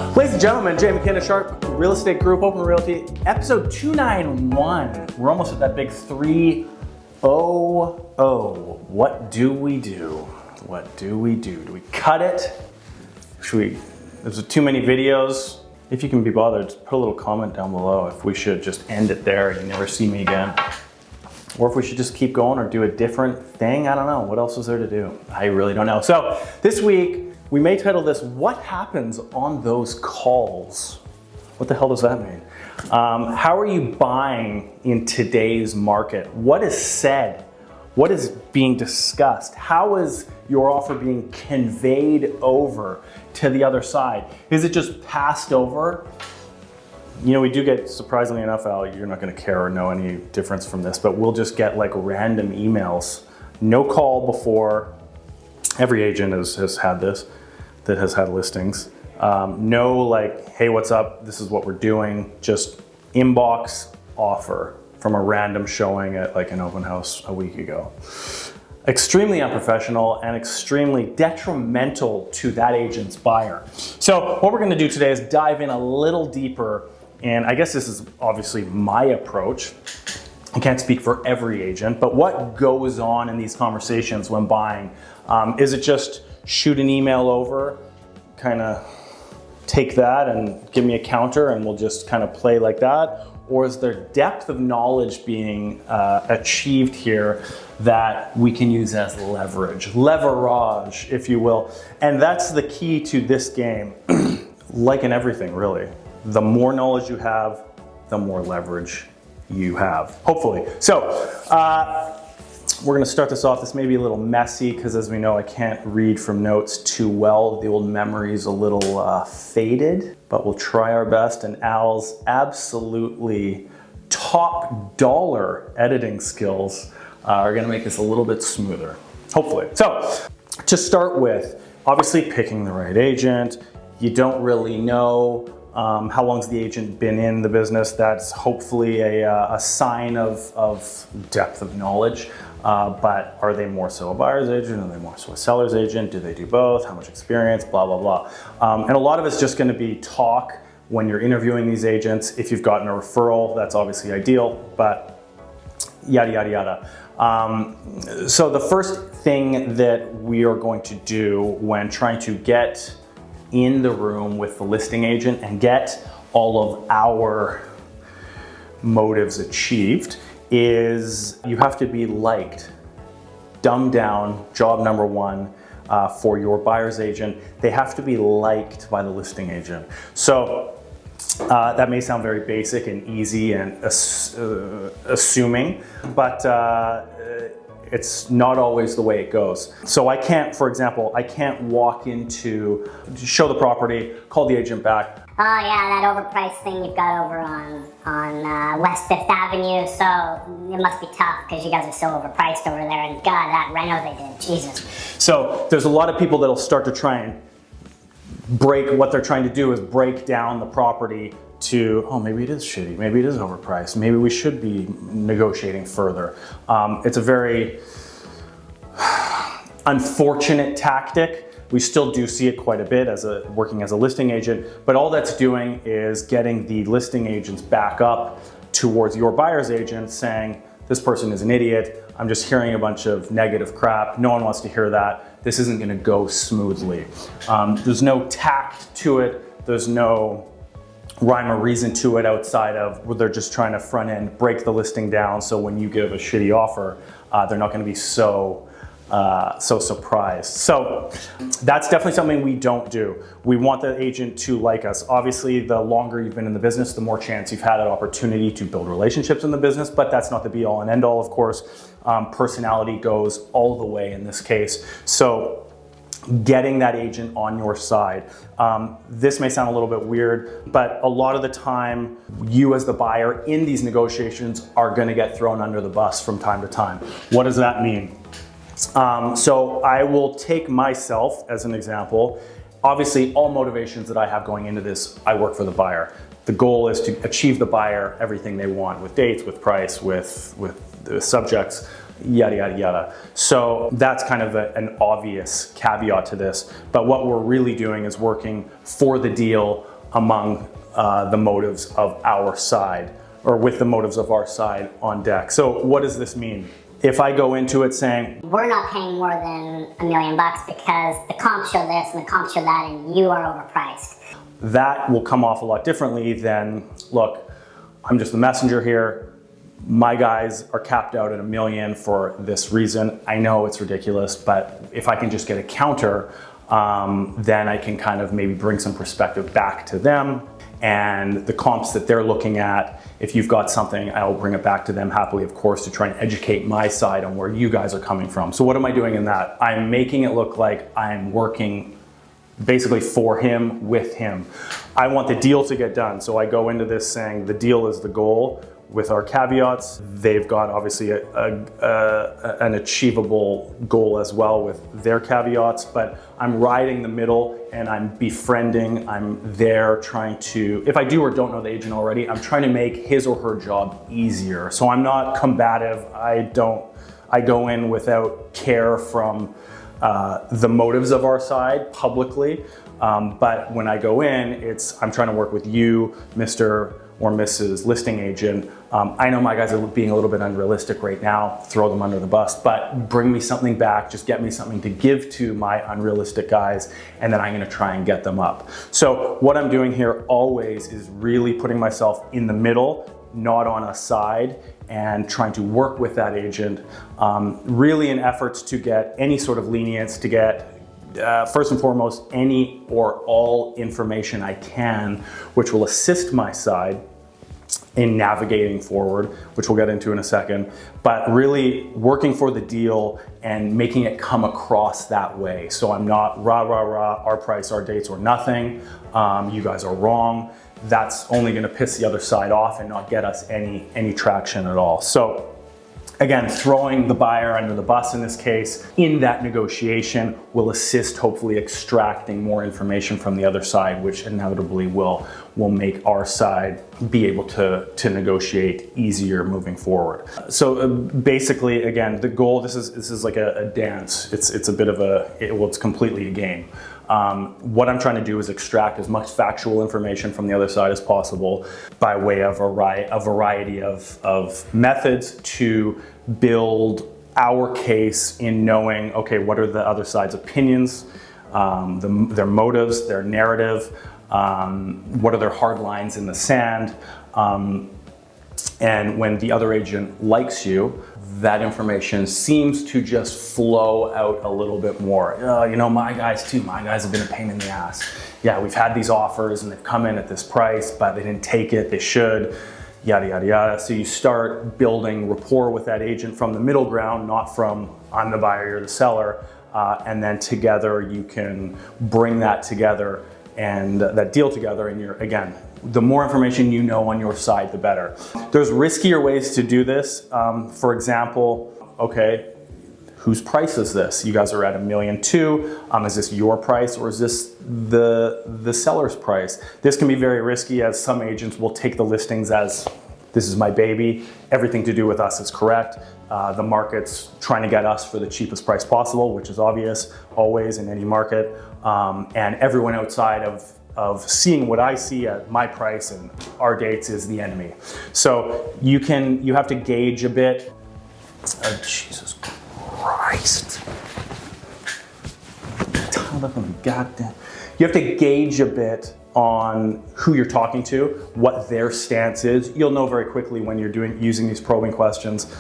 Ladies and gentlemen, Jay McInnes, Sharp Real Estate Group, Open Realty, episode 291. We're almost at that big 300. What do we do? What do we do? Do we cut it? There's too many videos. If you can be bothered, just put a little comment down below if we should just end it there and you never see me again. Or if we should just keep going or do a different thing. I don't know. What else is there to do? I really don't know. So this week, we may title this, What Happens on Those Calls? What the hell does that mean? How are you buying in today's market? What is said? What is being discussed? How is your offer being conveyed over to the other side? Is it just passed over? You know, we do get, surprisingly enough, Al, you're not gonna care or know any difference from this, but we'll just get like random emails. No call before. Every agent has had this, that has had listings. No like, hey, what's up? This is what we're doing. Just inbox offer from a random showing at like an open house a week ago. Extremely unprofessional and extremely detrimental to that agent's buyer. So what we're gonna do today is dive in a little deeper, and I guess this is obviously my approach. I can't speak for every agent, but what goes on in these conversations when buying? Is it just shoot an email over, kind of take that and give me a counter and we'll just kind of play like that? Or is there depth of knowledge being achieved here that we can use as leverage, if you will? And that's the key to this game, like in everything really. The more knowledge you have, the more leverage you have, hopefully. So we're gonna start this off. This may be a little messy because, as we know, I can't read from notes too well. The old memory's a little faded, but we'll try our best. And Al's absolutely top dollar editing skills are gonna make this a little bit smoother, hopefully. So to start with, obviously picking the right agent. You don't really know how long's the agent been in the business. That's hopefully a sign of depth of knowledge. But are they more so a buyer's agent? Are they more so a seller's agent? Do they do both? How much experience? Blah, blah, blah. And a lot of it's just gonna be talk when you're interviewing these agents. If you've gotten a referral, that's obviously ideal, but yada, yada, yada. So the first thing that we are going to do when trying to get in the room with the listing agent and get all of our motives achieved is you have to be liked. Dumbed down, job number one for your buyer's agent. They have to be liked by the listing agent. So that may sound very basic and easy and assuming, but it's not always the way it goes. So I can't, for example, I can't walk into, show the property, call the agent back. Oh yeah, that overpriced thing you've got over on West 5th Avenue, so it must be tough because you guys are so overpriced over there, and God, that reno they did, Jesus. So there's a lot of people that'll start to try and what they're trying to do is break down the property to, oh, maybe it is shitty, maybe it is overpriced, maybe we should be negotiating further. It's a very unfortunate tactic. We still do see it quite a bit working as a listing agent, but all that's doing is getting the listing agents back up towards your buyer's agent saying, this person is an idiot, I'm just hearing a bunch of negative crap, no one wants to hear that, this isn't gonna go smoothly. There's no tact to it, there's no rhyme or reason to it outside of where they're just trying to front end break the listing down, so when you give a shitty offer, they're not gonna be so surprised. So that's definitely something we don't do. We want the agent to like us. Obviously, the longer you've been in the business, the more chance you've had an opportunity to build relationships in the business, but that's not the be all and end all, of course. Personality goes all the way in this case. So getting that agent on your side. This may sound a little bit weird, but a lot of the time, you as the buyer in these negotiations are gonna get thrown under the bus from time to time. What does that mean? So I will take myself as an example. Obviously, all motivations that I have going into this, I work for the buyer. The goal is to achieve the buyer everything they want with dates, with price, with the subjects. yada, yada, yada. So that's kind of an obvious caveat to this. But what we're really doing is working for the deal among the motives of our side, or with the motives of our side on deck. So what does this mean? If I go into it saying, we're not paying more than $1 million because the comps show this and the comps show that and you are overpriced, that will come off a lot differently than, look, I'm just the messenger here. My guys are capped out at $1 million for this reason. I know it's ridiculous, but if I can just get a counter, then I can kind of maybe bring some perspective back to them. And the comps that they're looking at, if you've got something, I'll bring it back to them happily, of course, to try and educate my side on where you guys are coming from. So what am I doing in that? I'm making it look like I'm working basically for him, with him. I want the deal to get done. So I go into this saying the deal is the goal with our caveats. They've got obviously an achievable goal as well with their caveats, but I'm riding the middle and I'm befriending. I'm there trying to, if I do or don't know the agent already, I'm trying to make his or her job easier. So I'm not combative. I go in without care from the motives of our side publicly. But when I go in, I'm trying to work with you, Mr. or Mrs. Listing Agent. I know my guys are being a little bit unrealistic right now, throw them under the bus, but bring me something back, just get me something to give to my unrealistic guys, and then I'm gonna try and get them up. So what I'm doing here always is really putting myself in the middle, not on a side, and trying to work with that agent, really in efforts to get any sort of lenience, to get first and foremost, any or all information I can, which will assist my side in navigating forward, which we'll get into in a second, but really working for the deal and making it come across that way. So I'm not rah, rah, rah, our price, our dates, or nothing. You guys are wrong. That's only gonna piss the other side off and not get us any traction at all. So again, throwing the buyer under the bus in this case, in that negotiation, will assist hopefully extracting more information from the other side, which inevitably will make our side be able to negotiate easier moving forward. So basically, again, the goal, this is like a dance. It's a bit of it's completely a game. What I'm trying to do is extract as much factual information from the other side as possible by way of a variety of methods to build our case in knowing, okay, what are the other side's opinions, their motives, their narrative, what are their hard lines in the sand, and when the other agent likes you, that information seems to just flow out a little bit more. You know, my guys have been a pain in the ass. Yeah, we've had these offers and they've come in at this price, but they didn't take it, they should, yada, yada, yada. So you start building rapport with that agent from the middle ground, not from I'm the buyer, you're the seller, and then together you can bring that together and that deal together, and you're, again, the more information you know on your side, the better. There's riskier ways to do this. For example, okay, whose price is this? You guys are at $1.2 million. Is this your price or is this the seller's price? This can be very risky, as some agents will take the listings as, this is my baby, everything to do with us is correct. The market's trying to get us for the cheapest price possible, which is obvious always in any market. And everyone outside of seeing what I see at my price and our dates is the enemy. So you have to gauge a bit. Oh, Jesus Christ. Goddamn. You have to gauge a bit on who you're talking to, what their stance is. You'll know very quickly when you're using these probing questions,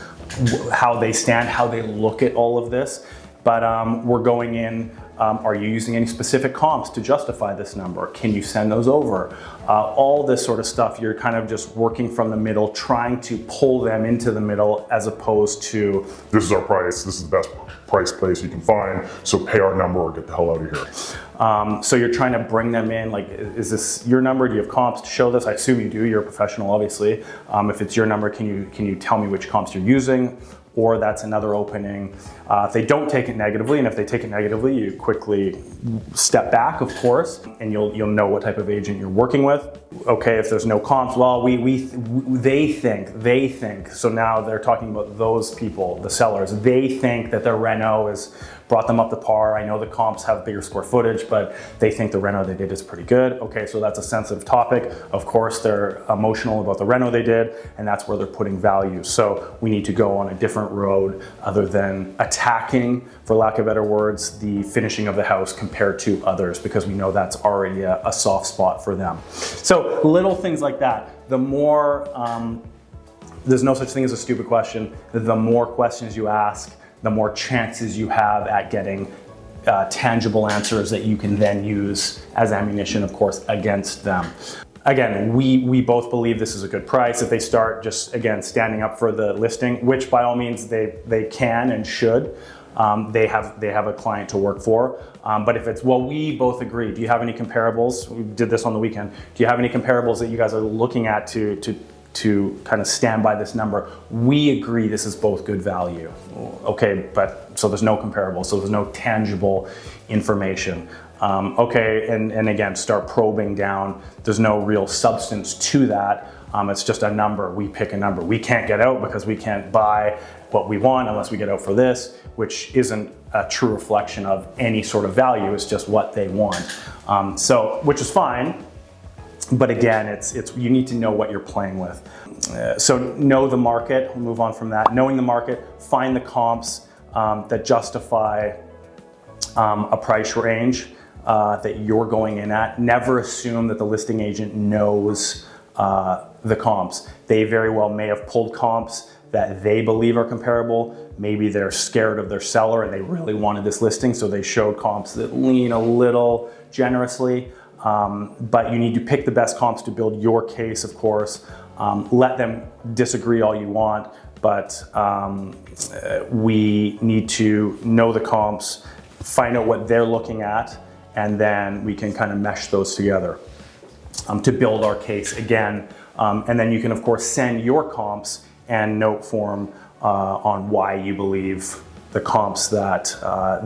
how they stand, how they look at all of this. But we're going in, are you using any specific comps to justify this number? Can you send those over? All this sort of stuff, you're kind of just working from the middle, trying to pull them into the middle, as opposed to, this is our price, this is the best price place you can find, so pay our number or get the hell out of here. So you're trying to bring them in, like, is this your number? Do you have comps to show this? I assume you do, you're a professional, obviously. If it's your number, can you tell me which comps you're using? Or that's another opening. If they don't take it negatively, and if they take it negatively, you quickly step back, of course, and you'll know what type of agent you're working with. Okay, if there's no comps, well, they think. So now they're talking about those people, the sellers. They think that their reno is brought them up to par. I know the comps have bigger square footage, but they think the reno they did is pretty good. Okay, so that's a sensitive topic. Of course, they're emotional about the reno they did, and that's where they're putting value. So we need to go on a different road other than attacking, for lack of better words, the finishing of the house compared to others, because we know that's already a soft spot for them. So little things like that. The more, there's no such thing as a stupid question. The more questions you ask, the more chances you have at getting tangible answers that you can then use as ammunition, of course, against them. Again, we both believe this is a good price. If they start just, again, standing up for the listing, which by all means they can and should, they have a client to work for. But if it's, well, we both agree, do you have any comparables? We did this on the weekend. Do you have any comparables that you guys are looking at to kind of stand by this number? We agree this is both good value. Okay, but so there's no comparable, so there's no tangible information. Okay, and again, start probing down. There's no real substance to that. It's just a number. We pick a number. We can't get out because we can't buy what we want unless we get out for this, which isn't a true reflection of any sort of value. It's just what they want. So, which is fine. But again, it's you need to know what you're playing with. So know the market, we'll move on from that. Knowing the market, find the comps that justify a price range that you're going in at. Never assume that the listing agent knows the comps. They very well may have pulled comps that they believe are comparable. Maybe they're scared of their seller and they really wanted this listing, so they showed comps that lean a little generously. But you need to pick the best comps to build your case, of course. Let them disagree all you want, but we need to know the comps, find out what they're looking at, and then we can kind of mesh those together to build our case again. And then you can, of course, send your comps and note form on why you believe the comps that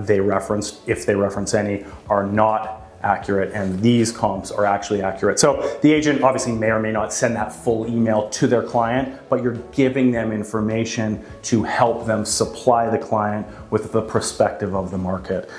they referenced, if they reference any, are not accurate, and these comps are actually accurate. So the agent obviously may or may not send that full email to their client, but you're giving them information to help them supply the client with the perspective of the market.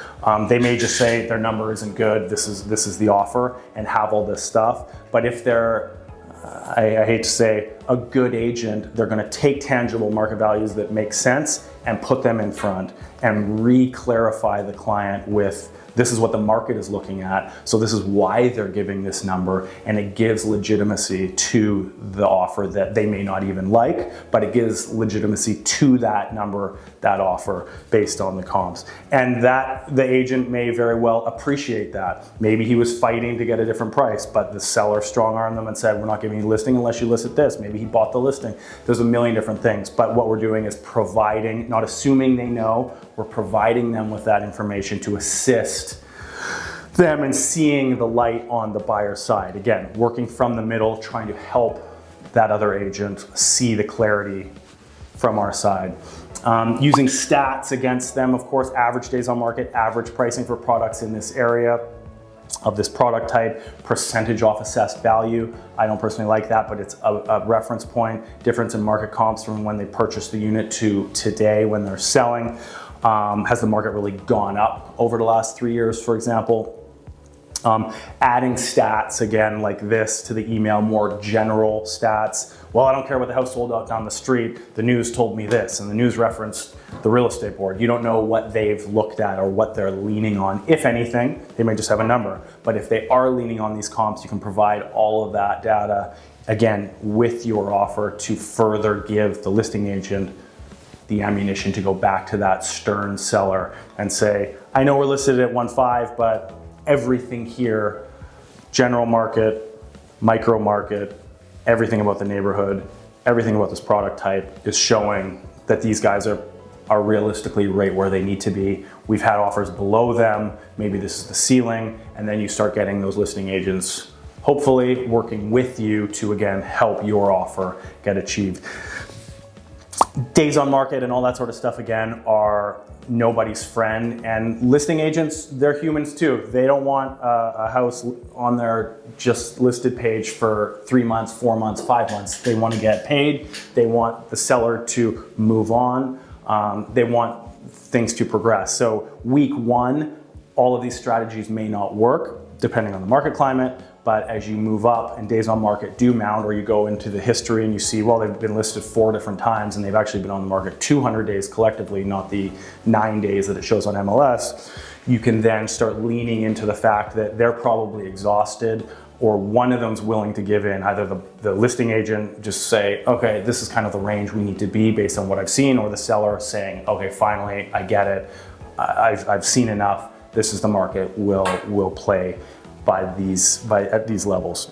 They may just say their number isn't good, this is the offer, and have all this stuff. But if they're, I hate to say, a good agent, they're going to take tangible market values that make sense and put them in front and re-clarify the client with, this is what the market is looking at, so this is why they're giving this number, and it gives legitimacy to the offer that they may not even like, but it gives legitimacy to that number, that offer, based on the comps. And that the agent may very well appreciate that. Maybe he was fighting to get a different price, but the seller strong-armed them and said, we're not giving you a listing unless you list at this. Maybe he bought the listing. There's a million different things, but what we're doing is providing, not assuming they know, we're providing them with that information to assist them in seeing the light on the buyer's side. Again, working from the middle, trying to help that other agent see the clarity from our side. Using stats against them, of course, average days on market, average pricing for products in this area of this product type, percentage off assessed value. I don't personally like that, but it's a reference point. Difference in market comps from when they purchased the unit to today when they're selling. Has the market really gone up over the last 3 years, for example? Adding stats, again, like this to the email, more general stats. Well, I don't care what the house sold out down the street. The news told me this, and the news referenced the real estate board. You don't know what they've looked at or what they're leaning on. If anything, they may just have a number. But if they are leaning on these comps, you can provide all of that data, again, with your offer to further give the listing agent the ammunition to go back to that stern seller and say, I know we're listed at 1.5, but everything here, general market, micro market, everything about the neighborhood, everything about this product type is showing that these guys are realistically right where they need to be. We've had offers below them, maybe this is the ceiling, and then you start getting those listing agents hopefully working with you to, again, help your offer get achieved. Days on market and all that sort of stuff, again, are nobody's friend. And listing agents, they're humans too. They don't want a house on their just listed page for 3 months, 4 months, 5 months. They want to get paid. They want the seller to move on. They want things to progress. So week one, all of these strategies may not work depending on the market climate, but as you move up and days on market do mount, or you go into the history and you see, well, they've been listed 4 different times and they've actually been on the market 200 days collectively, not the 9 days that it shows on MLS, you can then start leaning into the fact that they're probably exhausted, or one of them's willing to give in. Either the listing agent just say, okay, this is kind of the range we need to be based on what I've seen, or the seller saying, okay, finally, I get it. I've seen enough. This is the market. We'll play at these levels.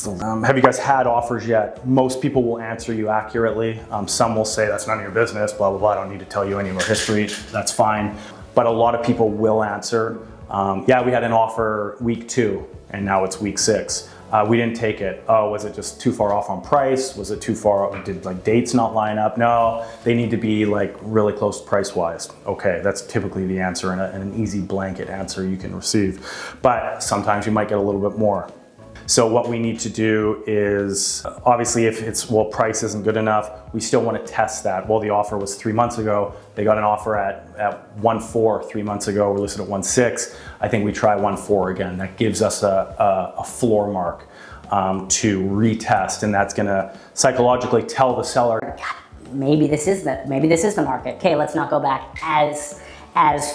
Have you guys had offers yet? Most people will answer you accurately. Some will say that's none of your business, blah, blah, blah. I don't need to tell you any of our history. That's fine. But a lot of people will answer. Yeah, we had an offer week 2 and now it's week 6. We didn't take it. Oh, was it just too far off on price? Was it too far, did like dates not line up? No, they need to be like really close price-wise. Okay, that's typically the answer, and an easy blanket answer you can receive. But sometimes you might get a little bit more. So what we need to do is, obviously if it's, well, price isn't good enough, we still want to test that. Well, the offer was 3 months ago. They got an offer at 1.4 3 months ago. We're listed at 1.6. I think we try 1.4 again. That gives us a floor mark to retest, and that's going to psychologically tell the seller, maybe this is the market. Okay, let's not go back as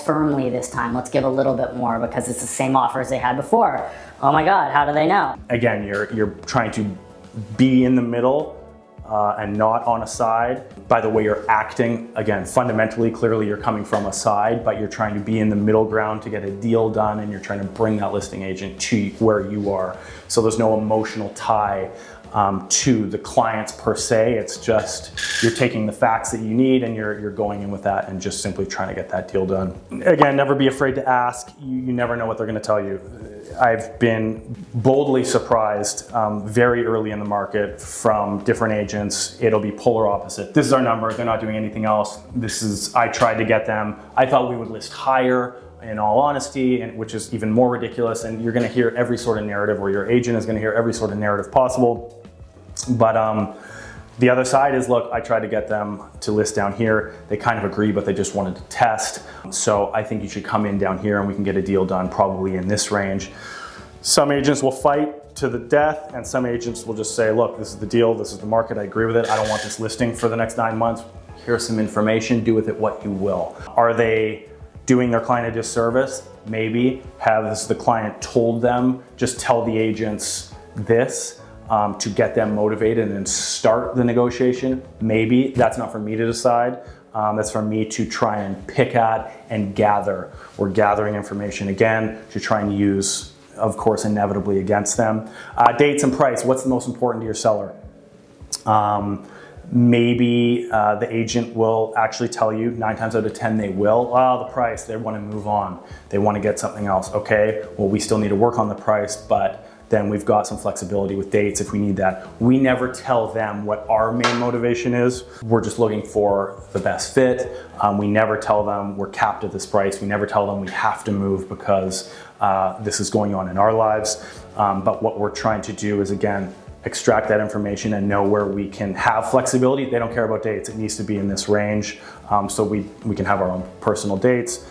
firmly this time. Let's give a little bit more because it's the same offers they had before. Oh my God, how do they know? Again, you're trying to be in the middle and not on a side. By the way you're acting, again, fundamentally, clearly you're coming from a side, but you're trying to be in the middle ground to get a deal done, and you're trying to bring that listing agent to where you are. So there's no emotional tie to the clients per se. It's just you're taking the facts that you need and you're going in with that and just simply trying to get that deal done. Again, never be afraid to ask. You never know what they're going to tell you. I've been boldly surprised very early in the market from different agents. It'll be polar opposite. This is our number. They're not doing anything else. I tried to get them. I thought we would list higher, in all honesty, and which is even more ridiculous. And you're going to hear every sort of narrative, or your agent is going to hear every sort of narrative possible. But the other side is, look, I tried to get them to list down here. They kind of agree, but they just wanted to test. So I think you should come in down here and we can get a deal done probably in this range. Some agents will fight to the death, and some agents will just say, look, this is the deal. This is the market. I agree with it. I don't want this listing for the next 9 months. Here's some information. Do with it what you will. Are they doing their client a disservice? Maybe. Has the client told them, just tell the agents this to get them motivated and then start the negotiation? Maybe. That's not for me to decide. That's for me to try and pick at and gather. We're gathering information again to try and use, of course, inevitably against them. Dates and price. What's the most important to your seller? Maybe the agent will actually tell you, 9 times out of 10 they will. Well, the price, they want to move on. They want to get something else. Okay, well, we still need to work on the price, but then we've got some flexibility with dates if we need that. We never tell them what our main motivation is. We're just looking for the best fit. We never tell them we're capped at this price. We never tell them we have to move because this is going on in our lives. But what we're trying to do is, again, extract that information and know where we can have flexibility. They don't care about dates. It needs to be in this range. So we can have our own personal dates,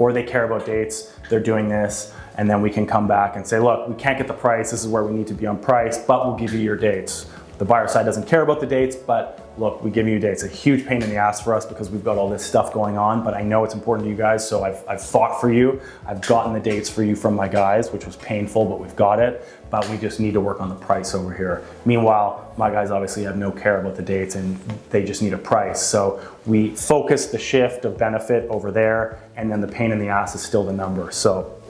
or they care about dates. They're doing this, and then we can come back and say, look, we can't get the price. This is where we need to be on price, but we'll give you your dates. The buyer side doesn't care about the dates, but look, we give you dates. A huge pain in the ass for us because we've got all this stuff going on, but I know it's important to you guys, so I've fought for you. I've gotten the dates for you from my guys, which was painful, but we've got it. But we just need to work on the price over here. Meanwhile, my guys obviously have no care about the dates and they just need a price. So we focus the shift of benefit over there, and then the pain in the ass is still the number. So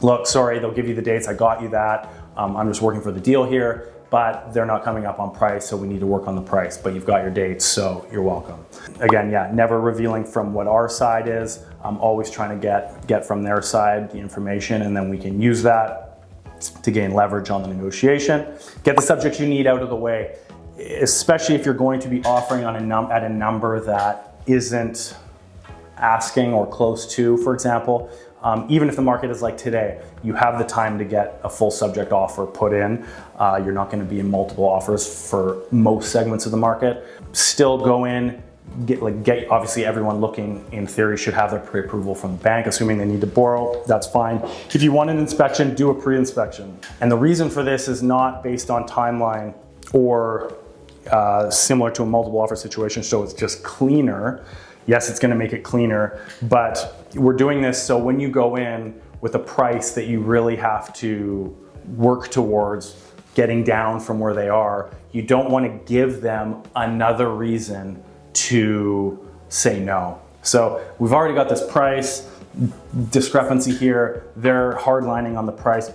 look, sorry, they'll give you the dates. I got you that. I'm just working for the deal here, but they're not coming up on price, so we need to work on the price, but you've got your dates, so you're welcome. Again, yeah, never revealing from what our side is. I'm always trying to get from their side the information, and then we can use that to gain leverage on the negotiation. Get the subjects you need out of the way, especially if you're going to be offering on at a number that isn't asking or close to, for example. Even if the market is like today, you have the time to get a full subject offer put in. You're not going to be in multiple offers for most segments of the market. Still go in, get obviously everyone looking in theory should have their pre-approval from the bank, assuming they need to borrow, that's fine. If you want an inspection, do a pre-inspection. And the reason for this is not based on timeline or similar to a multiple offer situation, so it's just cleaner. Yes, it's gonna make it cleaner, but we're doing this so when you go in with a price that you really have to work towards getting down from where they are, you don't wanna give them another reason to say no. So we've already got this price discrepancy here. They're hardlining on the price.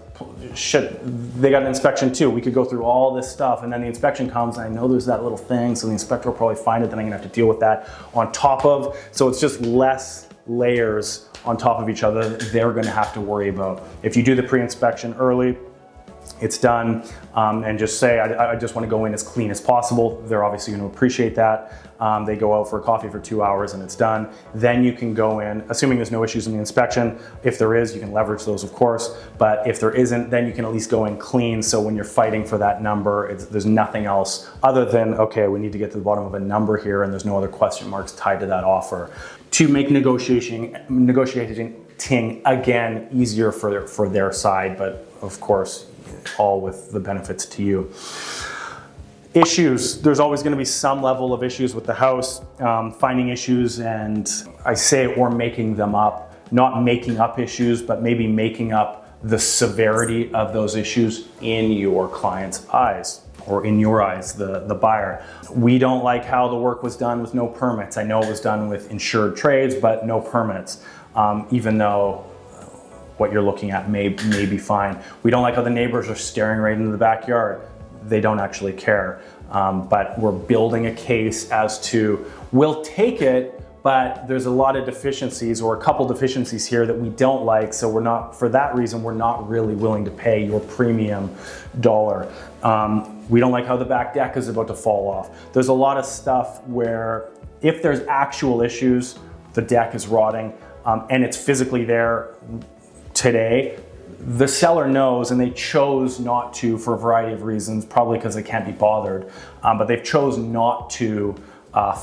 Shit, they got an inspection too. We could go through all this stuff and then the inspection comes and I know there's that little thing, so the inspector will probably find it, then I'm gonna have to deal with that on top of. So it's just less layers on top of each other that they're gonna have to worry about. If you do the pre-inspection early, it's done, and just say, I just want to go in as clean as possible. They're obviously going to appreciate that. They go out for a coffee for 2 hours and it's done. Then you can go in, assuming there's no issues in the inspection. If there is, you can leverage those, of course. But if there isn't, then you can at least go in clean. So when you're fighting for that number, there's nothing else other than, okay, we need to get to the bottom of a number here and there's no other question marks tied to that offer. To make negotiating again easier for their side, but of course, all with the benefits to you. Issues, there's always going to be some level of issues with the house, finding issues, and I say or making them up, not making up issues, but maybe making up the severity of those issues in your client's eyes, or in your eyes, the buyer. We don't like how the work was done with no permits. I know it was done with insured trades, but no permits, even though what you're looking at may be fine. We don't like how the neighbors are staring right into the backyard. They don't actually care. But we're building a case as to, we'll take it, but there's a lot of deficiencies or a couple deficiencies here that we don't like. So for that reason, we're not really willing to pay your premium dollar. We don't like how the back deck is about to fall off. There's a lot of stuff where if there's actual issues, the deck is rotting, and it's physically there today, the seller knows, and they chose not to for a variety of reasons, probably because they can't be bothered, but they've chosen not to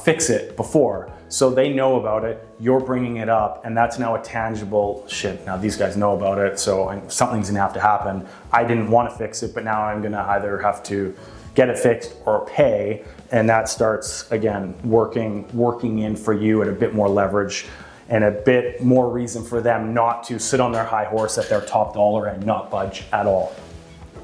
fix it before. So they know about it, you're bringing it up, and that's now a tangible shit. Now these guys know about it, so something's gonna have to happen. I didn't want to fix it, but now I'm gonna either have to get it fixed or pay, and that starts, again, working in for you at a bit more leverage and a bit more reason for them not to sit on their high horse at their top dollar and not budge at all.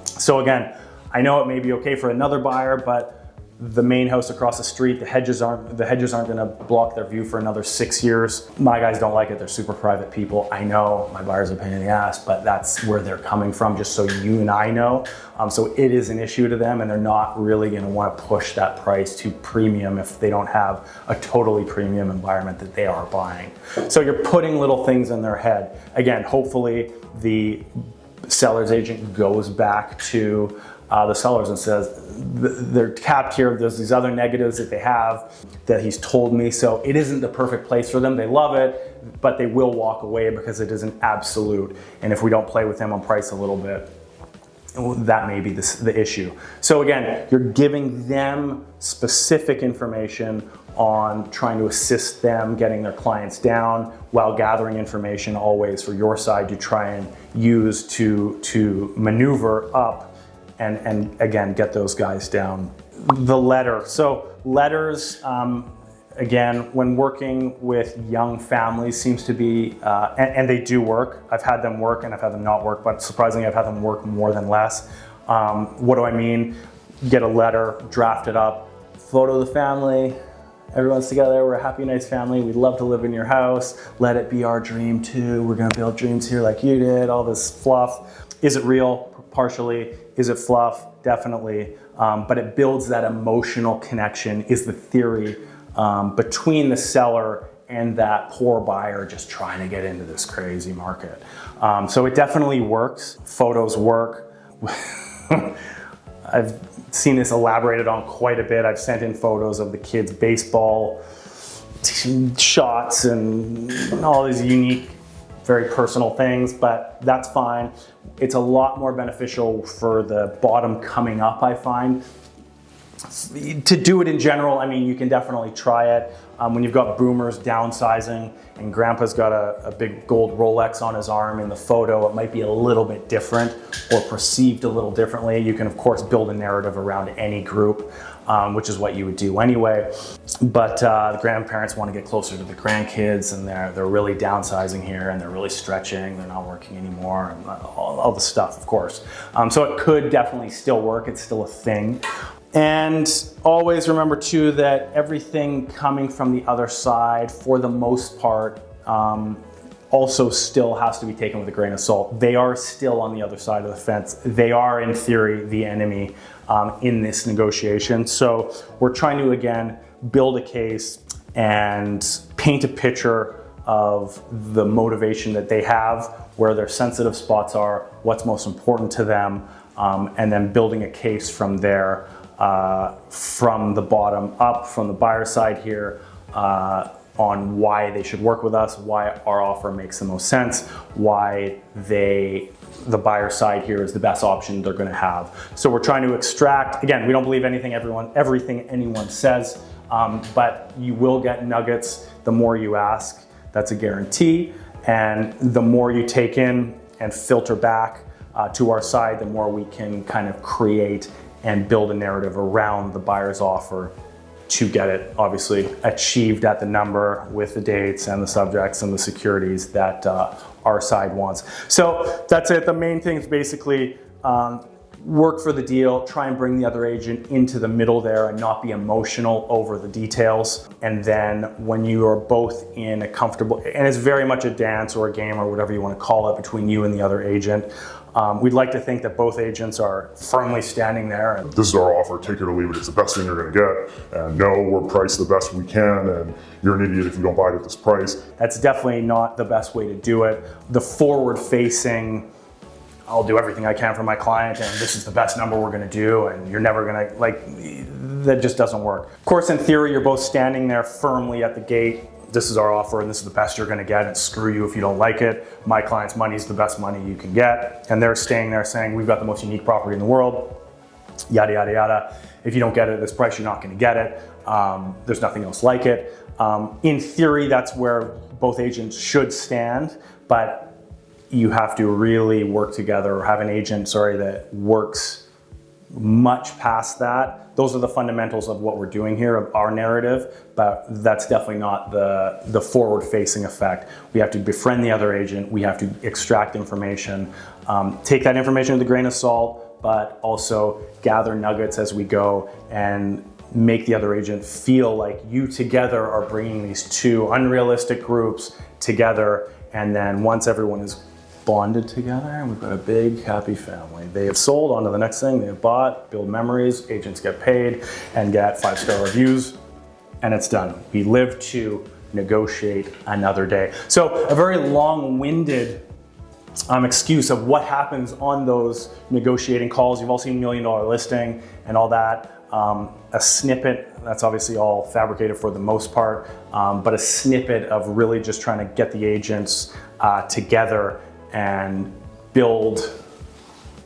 So again, I know it may be okay for another buyer, but the main house across the street, the hedges aren't gonna block their view for another 6 years. My guys don't like it, they're super private people. I know my buyers are a pain in the ass, but that's where they're coming from, just so you and I know. So it is an issue to them, and they're not really gonna wanna push that price to premium if they don't have a totally premium environment that they are buying. So you're putting little things in their head. Again, hopefully the seller's agent goes back to the sellers and says, they're capped here, there's these other negatives that they have that he's told me, so it isn't the perfect place for them. They love it, but they will walk away because it is an absolute, and if we don't play with them on price a little bit, that may be the issue. So again, you're giving them specific information on trying to assist them getting their clients down while gathering information always for your side to try and use to maneuver up and again, get those guys down. The letter. So letters, again, when working with young families seems to be, and they do work. I've had them work and I've had them not work, but surprisingly, I've had them work more than less. What do I mean? Get a letter, draft it up, photo of the family, everyone's together, we're a happy, nice family, we'd love to live in your house, let it be our dream too, we're gonna build dreams here like you did, all this fluff. Is it real? Partially. Is it fluff? Definitely. But it builds that emotional connection, is the theory, between the seller and that poor buyer just trying to get into this crazy market. So it definitely works. Photos work. I've seen this elaborated on quite a bit. I've sent in photos of the kids' baseball shots and all these unique, very personal things, but that's fine. It's a lot more beneficial for the bottom coming up, I find. To do it in general, I mean, you can definitely try it. When you've got boomers downsizing and grandpa's got a big gold Rolex on his arm in the photo, it might be a little bit different or perceived a little differently. You can of course build a narrative around any group, which is what you would do anyway. But the grandparents want to get closer to the grandkids, and they're really downsizing here, and they're really stretching, they're not working anymore, and all the stuff, of course. So it could definitely still work, it's still a thing. And always remember too that everything coming from the other side, for the most part, also still has to be taken with a grain of salt. They are still on the other side of the fence. They are, in theory, the enemy in this negotiation. So we're trying to, again, build a case and paint a picture of the motivation that they have, where their sensitive spots are, what's most important to them, and then building a case from there, from the bottom up, from the buyer side here, on why they should work with us, why our offer makes the most sense, why the buyer side here is the best option they're going to have. So we're trying to extract, again, we don't believe everything anyone says, but you will get nuggets the more you ask. That's a guarantee. And the more you take in and filter back to our side, the more we can kind of create and build a narrative around the buyer's offer to get it obviously achieved at the number with the dates and the subjects and the securities that our side wants. So that's it. The main thing is basically work for the deal, try and bring the other agent into the middle there and not be emotional over the details. And then when you are both in a comfortable, and it's very much a dance or a game or whatever you want to call it between you and the other agent, we'd like to think that both agents are firmly standing there. And this is our offer, take it or leave it, it's the best thing you're gonna get. And no, we're priced the best we can, and you're an idiot if you don't buy it at this price. That's definitely not the best way to do it. The forward-facing, I'll do everything I can for my client, and this is the best number we're gonna do, and you're never gonna, that just doesn't work. Of course, in theory, you're both standing there firmly at the gate. This is our offer, and this is the best you're gonna get, and screw you if you don't like it. My client's money is the best money you can get. And they're staying there saying, we've got the most unique property in the world, yada, yada, yada. If you don't get it at this price, you're not gonna get it. There's nothing else like it. In theory, that's where both agents should stand, but you have to really work together, or have an agent, that works much past that. Those are the fundamentals of what we're doing here, of our narrative, but that's definitely not the forward-facing effect. We have to befriend the other agent, we have to extract information, take that information with a grain of salt, but also gather nuggets as we go and make the other agent feel like you together are bringing these two unrealistic groups together. And then once everyone is bonded together, and we've got a big happy family. They have sold, on to the next thing, they have bought, build memories, agents get paid and get 5-star reviews, and it's done. We live to negotiate another day. So a very long-winded excuse of what happens on those negotiating calls. You've all seen $1 Million Listing and all that. A snippet, that's obviously all fabricated for the most part, but a snippet of really just trying to get the agents together and build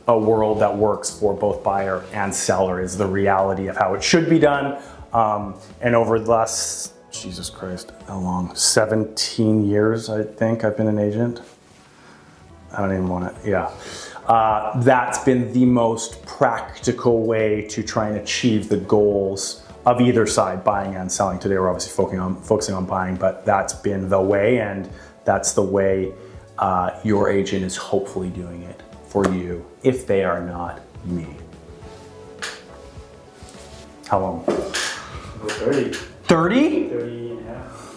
a world that works for both buyer and seller is the reality of how it should be done. And over the last, Jesus Christ, how long? 17 years, I think I've been an agent. I don't even want to, yeah. That's been the most practical way to try and achieve the goals of either side, buying and selling. Today we're obviously focusing on buying, but that's been the way, and that's the way your agent is hopefully doing it for you, if they are not me. How long? 30. 30? 30 and a half.